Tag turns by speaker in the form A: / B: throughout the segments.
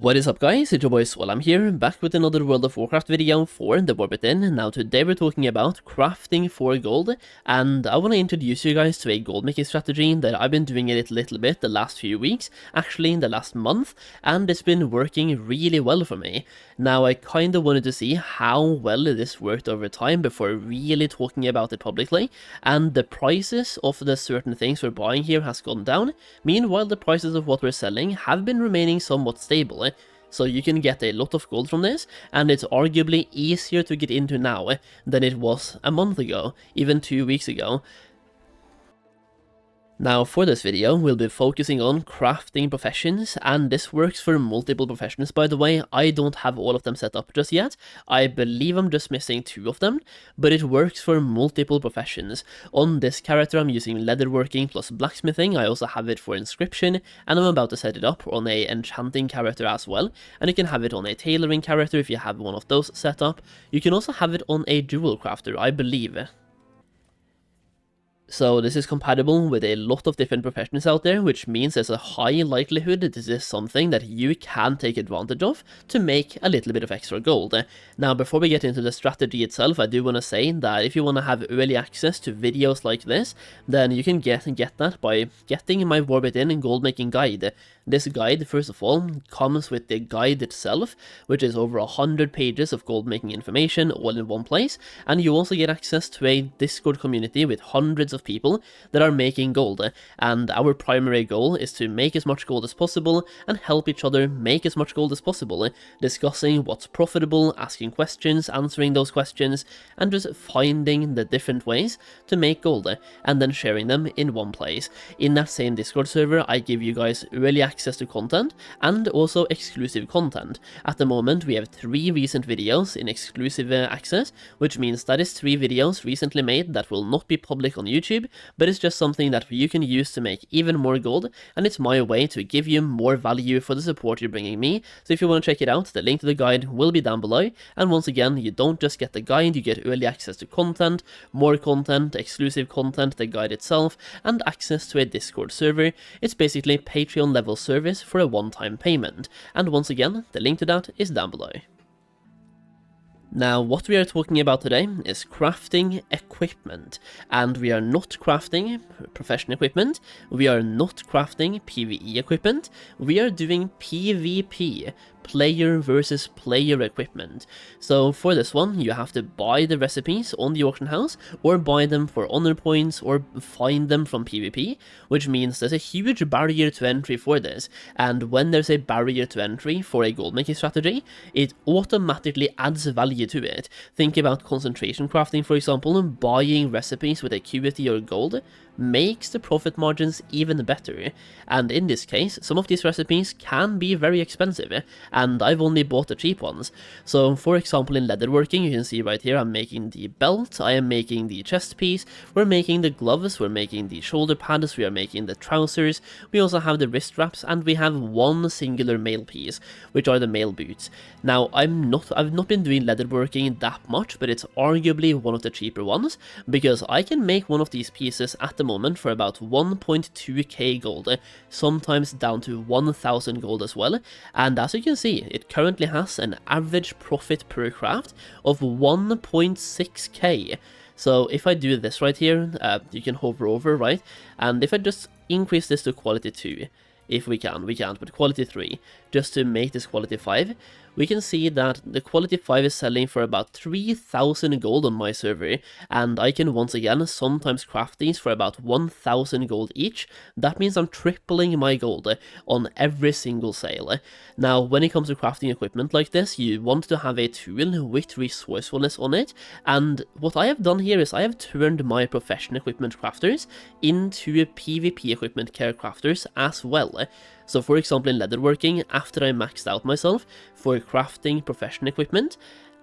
A: What is up guys, it's your boy Solheim here, back with another World of Warcraft video for the War Within. Now today we're talking about crafting for gold, and I want to introduce you guys to a gold making strategy that I've been doing it a little bit the last few weeks, actually in the last month, and it's been working really well for me. Now I kinda wanted to see how well this worked over time before really talking about it publicly, and the prices of the certain things we're buying here has gone down, meanwhile the prices of what we're selling have been remaining somewhat stable. So you can get a lot of gold from this, and it's arguably easier to get into now than it was a month ago, even 2 weeks ago. Now for this video, we'll be focusing on crafting professions, and this works for multiple professions by the way. I don't have all of them set up just yet, I believe I'm just missing 2 of them, but it works for multiple professions. On this character I'm using Leatherworking plus Blacksmithing, I also have it for Inscription, and I'm about to set it up on a Enchanting character as well, and you can have it on a Tailoring character if you have one of those set up. You can also have it on a Jewel Crafter, I believe. So this is compatible with a lot of different professions out there, which means there's a high likelihood that this is something that you can take advantage of to make a little bit of extra gold. Now before we get into the strategy itself, I do want to say that if you want to have early access to videos like this, then you can get that by getting my War Within Goldmaking Guide. This guide, first of all, comes with the guide itself, which is over 100 pages of gold making information all in one place, and you also get access to a Discord community with hundreds of people that are making gold, and our primary goal is to make as much gold as possible and help each other make as much gold as possible, discussing what's profitable, asking questions, answering those questions, and just finding the different ways to make gold, and then sharing them in one place. In that same Discord server, I give you guys early access to content and also exclusive content. At the moment we have 3 recent videos in exclusive access, which means that is 3 videos recently made that will not be public on YouTube, but it's just something that you can use to make even more gold, and it's my way to give you more value for the support you're bringing me. So if you want to check it out, the link to the guide will be down below, and once again, you don't just get the guide, you get early access to content, more content, exclusive content, the guide itself, and access to a Discord server. It's basically Patreon level service for a one-time payment, and once again, the link to that is down below. Now, what we are talking about today is crafting equipment, and we are not crafting profession equipment, we are not crafting PvE equipment, we are doing PvP, player versus player equipment. So for this one, you have to buy the recipes on the auction house, or buy them for honor points, or find them from PvP, which means there's a huge barrier to entry for this, and when there's a barrier to entry for a gold making strategy, it automatically adds value to it. Think about concentration crafting, for example, and buying recipes with acuity or gold makes the profit margins even better, and in this case some of these recipes can be very expensive, and I've only bought the cheap ones. So for example in leatherworking, you can see right here I'm making the belt, I am making the chest piece, we're making the gloves, we're making the shoulder pads, we are making the trousers, we also have the wrist wraps, and we have one singular mail piece, which are the mail boots. Now I've not been doing leatherworking that much, but it's arguably one of the cheaper ones, because I can make one of these pieces at the moment for about 1.2k gold, sometimes down to 1000 gold as well, and as you can see, it currently has an average profit per craft of 1.6k. So if I do this right here, you can hover over, right, and if I just increase this to quality 2, if we can't, but quality 3, just to make this quality 5, we can see that the quality 5 is selling for about 3000 gold on my server, and I can once again sometimes craft these for about 1000 gold each. That means I'm tripling my gold on every single sale. Now when it comes to crafting equipment like this, you want to have a tool with resourcefulness on it, and what I have done here is I have turned my profession equipment crafters into PvP equipment care crafters as well. So for example in leatherworking, after I maxed out myself for crafting profession equipment,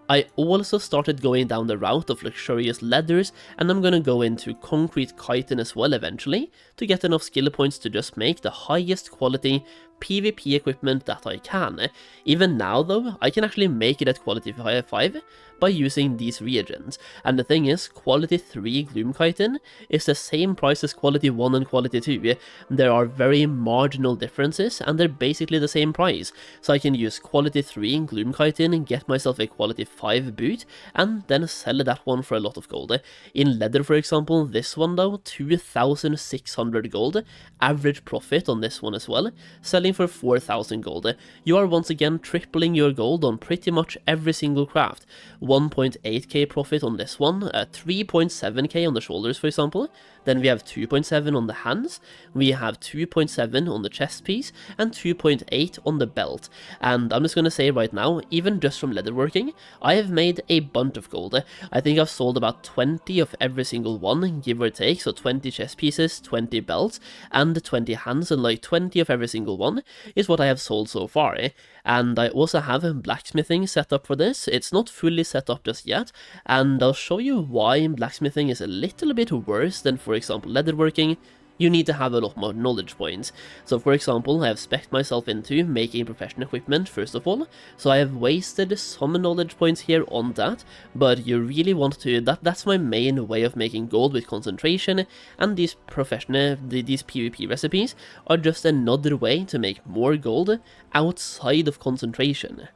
A: I also started going down the route of luxurious leathers, and I'm gonna go into concrete chitin as well eventually, to get enough skill points to just make the highest quality PvP equipment that I can. Even now though, I can actually make it at quality 5 by using these reagents, and the thing is, quality 3 Gloomchitin is the same price as quality 1 and quality 2. There are very marginal differences, and they're basically the same price, so I can use quality 3 Gloomchitin and get myself a quality 5 boot, and then sell that one for a lot of gold. In leather, for example, this one though, 2,600 gold, average profit on this one as well, selling for 4,000 gold. You are once again tripling your gold on pretty much every single craft. 1.8k profit on this one, 3.7k on the shoulders for example, then we have 2.7 on the hands, we have 2.7 on the chest piece, and 2.8 on the belt. And I'm just gonna say right now, even just from leatherworking, I have made a bunch of gold. I think I've sold about 20 of every single one, give or take, so 20 chest pieces, 20 belts, and 20 hands, and like 20 of every single one is what I have sold so far. And I also have blacksmithing set up for this. It's not fully set up just yet, and I'll show you why blacksmithing is a little bit worse than, for example, leatherworking. You need to have a lot more knowledge points. So for example, I have spec'd myself into making professional equipment first of all, so I have wasted some knowledge points here on that, but you really want to, that's my main way of making gold with concentration, and these these PvP recipes are just another way to make more gold outside of concentration.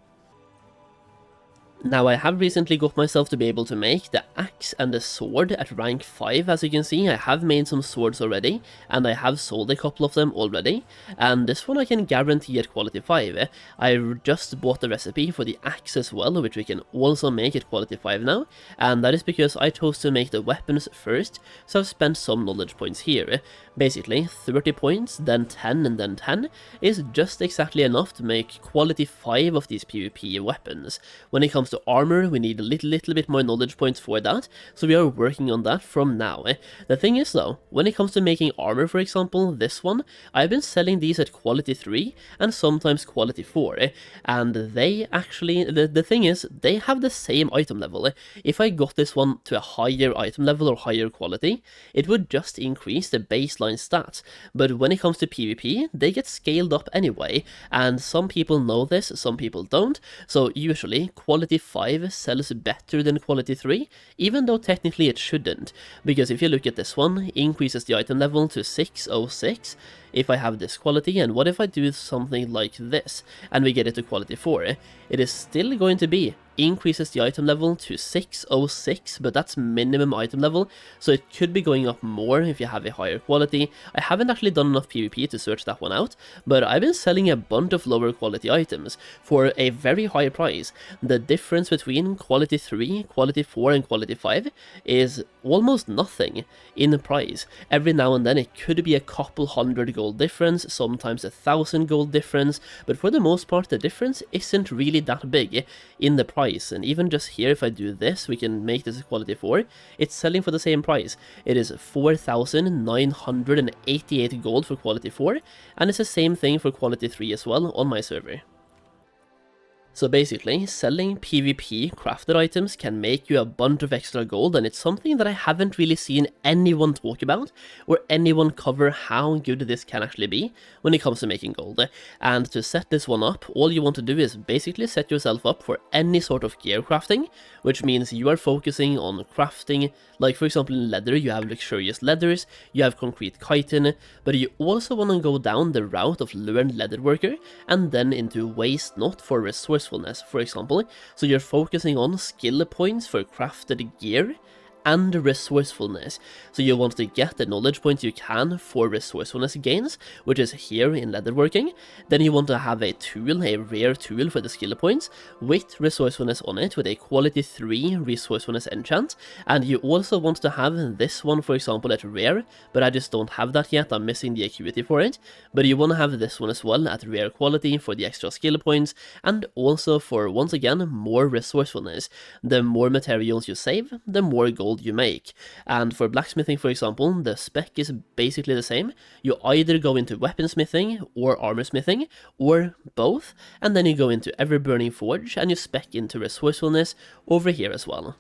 A: Now I have recently got myself to be able to make the axe and the sword at rank 5, as you can see. I have made some swords already, and I have sold a couple of them already, and this one I can guarantee at quality 5. I just bought the recipe for the axe as well, which we can also make at quality 5 now, and that is because I chose to make the weapons first, so I've spent some knowledge points here. Basically 30 points, then 10 and then 10 is just exactly enough to make quality 5 of these PvP weapons. When it comes to armor, we need a little bit more knowledge points for that, so we are working on that from now. The thing is though, when it comes to making armor, for example, this one, I've been selling these at quality 3 and sometimes quality 4, and they actually, the thing is, they have the same item level. If I got this one to a higher item level or higher quality, it would just increase the baseline stats, but when it comes to PvP, they get scaled up anyway, and some people know this, some people don't, so usually quality 5 sells better than quality 3, even though technically it shouldn't, because if you look at this one, increases the item level to 606, if I have this quality, and what if I do something like this, and we get it to quality 4, it is still going to be increases the item level to 606, but that's minimum item level, so it could be going up more if you have a higher quality. I haven't actually done enough PvP to search that one out, but I've been selling a bunch of lower quality items for a very high price. The difference between quality 3, quality 4 and quality 5 is almost nothing in price. Every now and then it could be a couple hundred gold difference, sometimes 1,000 gold difference, but for the most part the difference isn't really that big in the price. And even just here, if I do this, we can make this quality 4, it's selling for the same price. It is 4,988 gold for quality 4, and it's the same thing for quality 3 as well on my server. So basically, selling PvP crafted items can make you a bunch of extra gold, and it's something that I haven't really seen anyone talk about, or anyone cover how good this can actually be when it comes to making gold. And to set this one up, all you want to do is basically set yourself up for any sort of gear crafting, which means you are focusing on crafting, like for example in leather, you have luxurious leathers, you have concrete chitin, but you also want to go down the route of learned leatherworker, and then into waste not for resource, for example, so you're focusing on skill points for crafted gear and resourcefulness. So you want to get the knowledge points you can for resourcefulness gains, which is here in leatherworking. Then you want to have a tool, a rare tool for the skill points with resourcefulness on it, with a quality 3 resourcefulness enchant. And you also want to have this one, for example, at rare, but I just don't have that yet, I'm missing the acuity for it. But you want to have this one as well at rare quality for the extra skill points, and also for, once again, more resourcefulness. The more materials you save, the more gold you make. And for blacksmithing, for example, the spec is basically the same. You either go into weaponsmithing or armorsmithing, or both, and then you go into ever-burning forge and you spec into resourcefulness over here as well.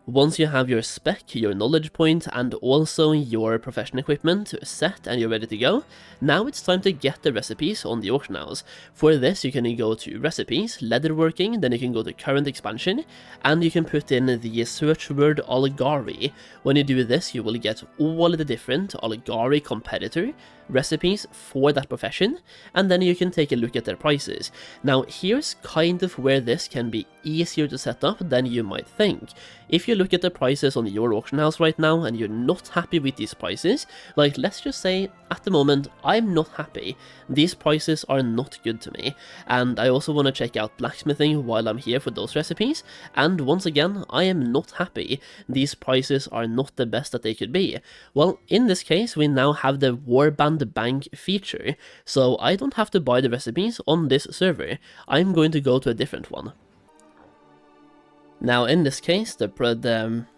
A: Once you have your spec, your knowledge point, and also your profession equipment set and you're ready to go, now it's time to get the recipes on the auction house. For this, you can go to recipes, leatherworking, then you can go to current expansion, and you can put in the search word Oligari. When you do this, you will get all the different Oligari competitor recipes for that profession, and then you can take a look at their prices. Now here's kind of where this can be easier to set up than you might think. If you look at the prices on your auction house right now and you're not happy with these prices, like let's just say at the moment I'm not happy, these prices are not good to me, and I also want to check out blacksmithing while I'm here for those recipes, and once again I am not happy, these prices are not the best that they could be. Well, in this case we now have the warband bank feature, so I don't have to buy the recipes on this server, I'm going to go to a different one. Now in this case, the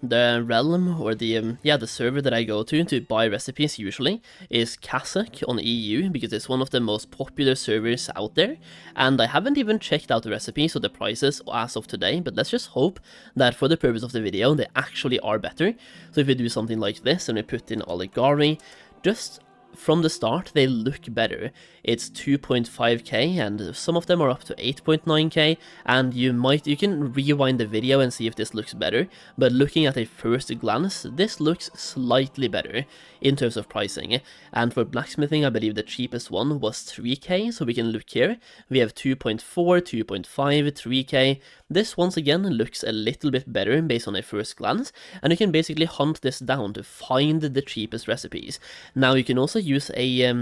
A: realm, or the server that I go to buy recipes usually is Kazakh on EU, because it's one of the most popular servers out there, and I haven't even checked out the recipes or the prices as of today, but let's just hope that for the purpose of the video they actually are better. So if we do something like this and we put in Oligari, just from the start they look better. It's 2.5k and some of them are up to 8.9k, and you can rewind the video and see if this looks better, but looking at a first glance this looks slightly better in terms of pricing. And for blacksmithing I believe the cheapest one was 3k, so we can look here, we have 2.4, 2.5, 3k. This once again looks a little bit better based on a first glance, and you can basically hunt this down to find the cheapest recipes. Now you can also use a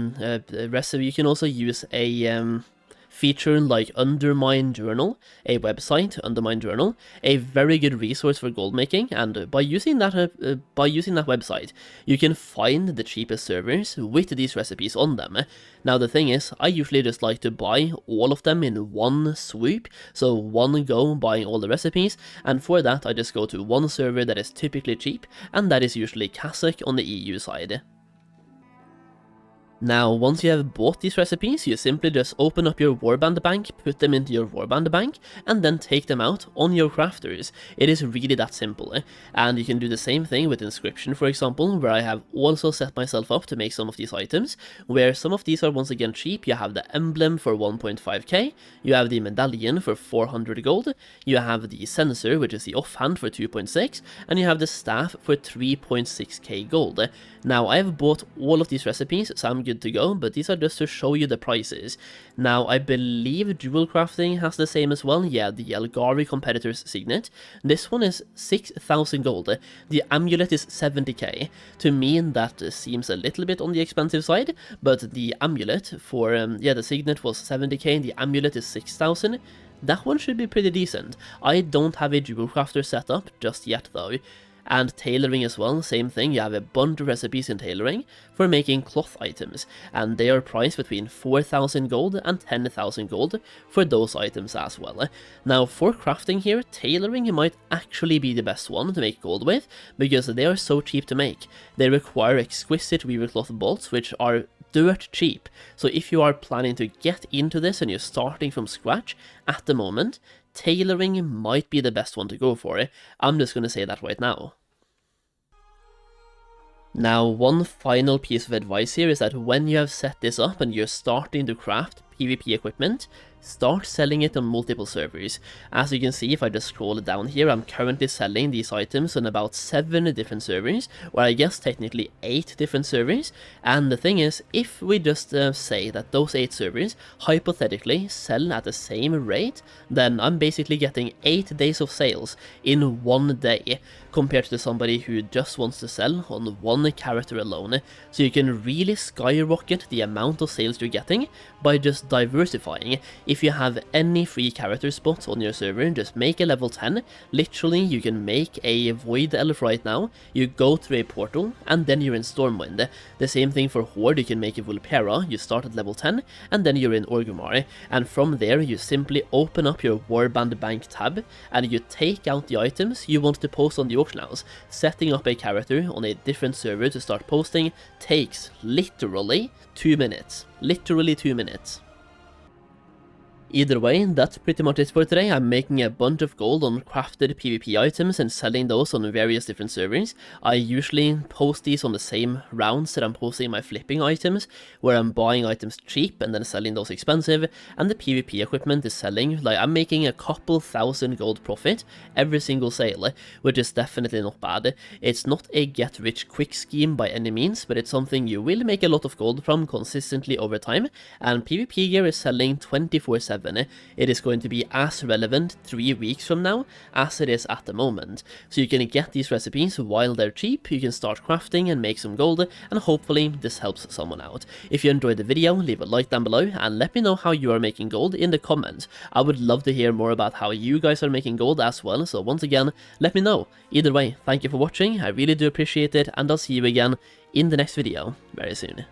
A: recipe, you can also use a feature like Undermine Journal, a website, Undermine Journal, a very good resource for gold making, and by using that website, you can find the cheapest servers with these recipes on them. Now the thing is, I usually just like to buy all of them in one swoop, so one go buying all the recipes, and for that I just go to one server that is typically cheap, and that is usually Kazakh on the EU side. Now, once you have bought these recipes, you simply just open up your warband bank, put them into your warband bank, and then take them out on your crafters. It is really that simple, and you can do the same thing with inscription, for example, where I have also set myself up to make some of these items, where some of these are once again cheap. You have the emblem for 1.5k, you have the medallion for 400 gold, you have the sensor, which is the offhand, for 2.6, and you have the staff for 3.6k gold. Now, I have bought all of these recipes, so I'm good to go, but these are just to show you the prices. Now, I believe dual crafting has the same as well. Yeah, the Elgari competitor's signet. This one is 6,000 gold. The amulet is 70k. To me, that seems a little bit on the expensive side, but the amulet for, the signet was 70k, the amulet is 6,000. That one should be pretty decent. I don't have a dual crafter set up just yet though. And tailoring as well, same thing, you have a bunch of recipes in tailoring for making cloth items, and they are priced between 4,000 gold and 10,000 gold for those items as well. Now for crafting here, tailoring might actually be the best one to make gold with, because they are so cheap to make. They require exquisite weaver cloth bolts, which are dirt cheap, so if you are planning to get into this and you're starting from scratch at the moment, tailoring might be the best one to go for. I'm just going to say that right now. Now, one final piece of advice here is that when you have set this up and you're starting to craft PvP equipment, start selling it on multiple servers. As you can see, if I just scroll down here, I'm currently selling these items on about 7 different servers, or I guess technically 8 different servers. And the thing is, if we just say that those 8 servers hypothetically sell at the same rate, then I'm basically getting 8 days of sales in one day, compared to somebody who just wants to sell on one character alone. So you can really skyrocket the amount of sales you're getting by just diversifying. If you have any free character spots on your server, just make a level 10. Literally, you can make a Void Elf right now, you go through a portal, and then you're in Stormwind. The same thing for Horde, you can make a Vulpera, you start at level 10, and then you're in Orgrimmar. And from there, you simply open up your Warband Bank tab, and you take out the items you want to post on the auction house. Setting up a character on a different server to start posting takes literally 2 minutes. Literally 2 minutes. Either way, that's pretty much it for today. I'm making a bunch of gold on crafted PvP items and selling those on various different servers. I usually post these on the same rounds that I'm posting my flipping items, where I'm buying items cheap and then selling those expensive, and the PvP equipment is selling. Like, I'm making a couple thousand gold profit every single sale, which is definitely not bad. It's not a get rich quick scheme by any means, but it's something you will make a lot of gold from consistently over time, and PvP gear is selling 24/7. It is going to be as relevant 3 weeks from now as it is at the moment. So you can get these recipes while they're cheap, you can start crafting and make some gold, and hopefully this helps someone out. If you enjoyed the video, leave a like down below and let me know how you are making gold in the comments. I would love to hear more about how you guys are making gold as well, so once again, let me know. Either way, thank you for watching, I really do appreciate it, and I'll see you again in the next video very soon.